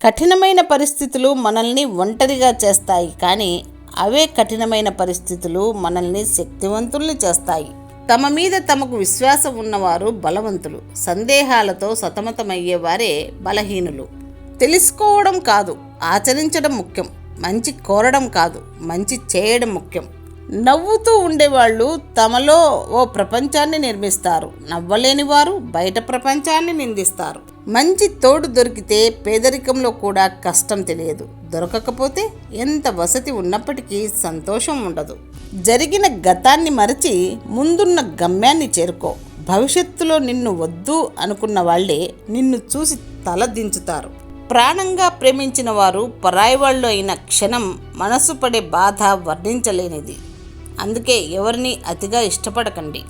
కఠినమైన పరిస్థితులు మనల్ని ఒంటరిగా చేస్తాయి, కానీ అవే కఠినమైన పరిస్థితులు మనల్ని శక్తివంతుల్ని చేస్తాయి. తమ మీద తమకు విశ్వాసం ఉన్నవారు బలవంతులు, సందేహాలతో సతమతమయ్యేవారే బలహీనులు. తెలుసుకోవడం కాదు, ఆచరించడం ముఖ్యం. మంచి కోరడం కాదు, మంచి చేయడం ముఖ్యం. నవ్వుతూ ఉండేవాళ్ళు తమలో ఓ ప్రపంచాన్ని నిర్మిస్తారు, నవ్వలేని వారు బయట ప్రపంచాన్ని నిందిస్తారు. మంచి తోడు దొరికితే పేదరికంలో కూడా కష్టం తెలియదు, దొరకకపోతే ఎంత వసతి ఉన్నప్పటికీ సంతోషం ఉండదు. జరిగిన గతాన్ని మరచి ముందున్న గమ్యాన్ని చేరుకో. భవిష్యత్తులో నిన్ను వద్దు అనుకున్న వాళ్లే నిన్ను చూసి తల దించుతారు. ప్రాణంగా ప్రేమించిన వారు పరాయి వాళ్ళు అయిన క్షణం మనసు పడే బాధ వర్ణించలేనిది. అందుకే ఎవరిని అతిగా ఇష్టపడకండి.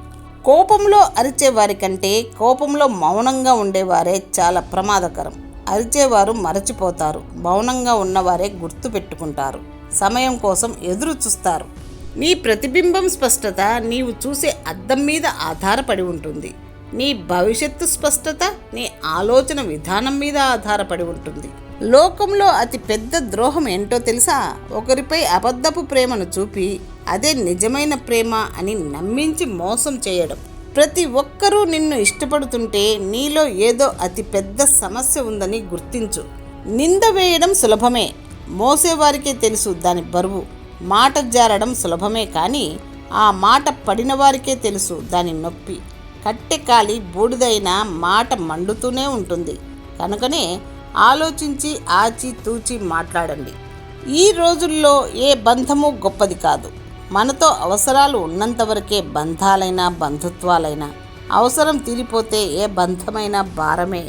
కోపంలో అరిచేవారి కంటే కోపంలో మౌనంగా ఉండేవారే చాలా ప్రమాదకరం. అరిచేవారు మరచిపోతారు, మౌనంగా ఉన్నవారే గుర్తు పెట్టుకుంటారు, సమయం కోసం ఎదురు చూస్తారు. నీ ప్రతిబింబం స్పష్టత నీవు చూసే అద్దం మీద ఆధారపడి ఉంటుంది. నీ భవిష్యత్తు స్పష్టత నీ ఆలోచన విధానం మీద ఆధారపడి ఉంటుంది. లోకంలో అతి పెద్ద ద్రోహం ఏంటో తెలుసా? ఒకరిపై అబద్ధపు ప్రేమను చూపి అదే నిజమైన ప్రేమ అని నమ్మించి మోసం చేయడం. ప్రతి ఒక్కరూ నిన్ను ఇష్టపడుతుంటే నీలో ఏదో అతి పెద్ద సమస్య ఉందని గుర్తించు. నింద వేయడం సులభమే, మోసేవారికే తెలుసు దాని బరువు. మాట జారడం సులభమే, కానీ ఆ మాట పడిన వారికే తెలుసు దాని నొప్పి. కట్టె కాలి బూడిదైన మాట మండుతూనే ఉంటుంది. కనుకనే ఆలోచించి ఆచి తూచి మాట్లాడండి. ఈ రోజుల్లో ఏ బంధము గొప్పది కాదు. మనతో అవసరాలు ఉన్నంతవరకే బంధాలైనా బంధుత్వాలైనా. అవసరం తీరిపోతే ఏ బంధమైనా భారమే.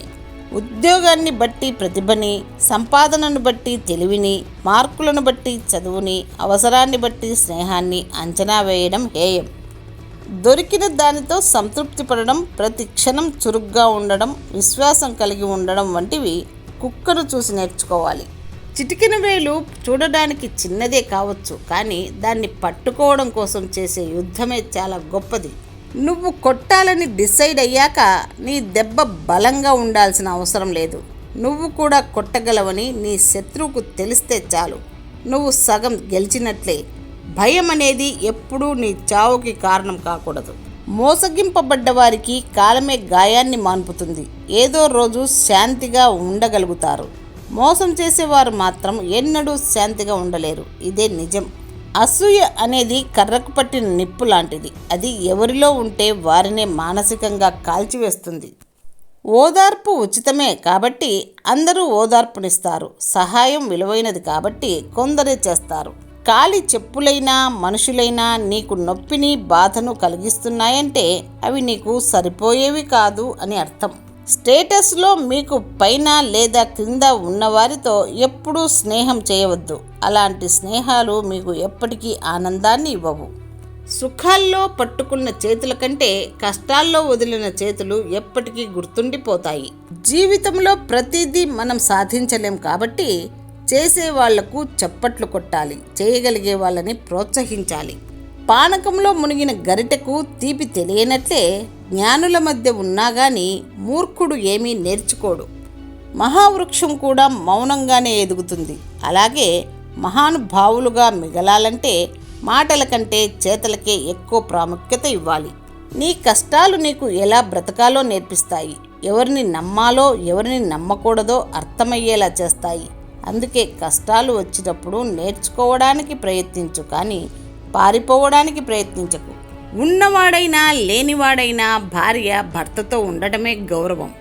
ఉద్యోగాన్ని బట్టి ప్రతిభని, సంపాదనను బట్టి తెలివిని, మార్కులను బట్టి చదువుని, అవసరాన్ని బట్టి స్నేహాన్ని అంచనా వేయడం హేయం. దొరికిన దానితో సంతృప్తి పడడం, ప్రతి క్షణం చురుగ్గా ఉండడం, విశ్వాసం కలిగి ఉండడం వంటివి కుక్కను చూసి నేర్చుకోవాలి. చిటికెన వేలు చూడడానికి చిన్నదే కావచ్చు, కానీ దాన్ని పట్టుకోవడం కోసం చేసే యుద్ధమే చాలా గొప్పది. నువ్వు కొట్టాలని డిసైడ్ అయ్యాక నీ దెబ్బ బలంగా ఉండాల్సిన అవసరం లేదు. నువ్వు కూడా కొట్టగలవని నీ శత్రువుకు తెలిస్తే చాలు, నువ్వు సగం గెలిచినట్లే. భయం అనేది ఎప్పుడూ నీ చావుకి కారణం కాకూడదు. మోసగింపబడ్డ వారికి కాలమే గాయాన్ని మాన్పుతుంది. ఏదో రోజు శాంతిగా ఉండగలుగుతారు. మోసం చేసేవారు మాత్రం ఎన్నడూ శాంతిగా ఉండలేరు. ఇదే నిజం. అసూయ అనేది కర్రకు పట్టిన నిప్పు లాంటిది. అది ఎవరిలో ఉంటే వారినే మానసికంగా కాల్చివేస్తుంది. ఓదార్పు ఉచితమే కాబట్టి అందరూ ఓదార్పునిస్తారు. సహాయం విలువైనది కాబట్టి కొందరే చేస్తారు. కాలి చెప్పులైనా మనుషులైనా నీకు నొప్పిని బాధను కలిగిస్తున్నాయంటే అవి నీకు సరిపోయేవి కాదు అని అర్థం. స్టేటస్లో మీకు పైన లేదా క్రింద ఉన్నవారితో ఎప్పుడూ స్నేహం చేయవద్దు. అలాంటి స్నేహాలు మీకు ఎప్పటికీ ఆనందాన్ని ఇవ్వవు. సుఖాల్లో పట్టుకున్న చేతుల కంటే కష్టాల్లో వదిలిన చేతులు ఎప్పటికీ గుర్తుండిపోతాయి. జీవితంలో ప్రతిదీ మనం సాధించలేం కాబట్టి చేసే వాళ్లకు చప్పట్లు కొట్టాలి, చేయగలిగే వాళ్ళని ప్రోత్సహించాలి. పానకంలో మునిగిన గరిటెకు తీపి తెలియనట్లే జ్ఞానుల మధ్య ఉన్నా గాని మూర్ఖుడు ఏమీ నేర్చుకోడు. మహావృక్షం కూడా మౌనంగానే ఎదుగుతుంది. అలాగే మహానుభావులుగా మిగలాలంటే మాటల కంటే చేతలకే ఎక్కువ ప్రాముఖ్యత ఇవ్వాలి. నీ కష్టాలు నీకు ఎలా బ్రతకాలో నేర్పిస్తాయి. ఎవరిని నమ్మాలో ఎవరిని నమ్మకూడదో అర్థమయ్యేలా చేస్తాయి. అందుకే కష్టాలు వచ్చినప్పుడు నేర్చుకోవడానికి ప్రయత్నించు, కానీ పారిపోవడానికి ప్రయత్నించకు. ఉన్నవాడైనా లేనివాడైనా భార్య భర్తతో ఉండటమే గౌరవం.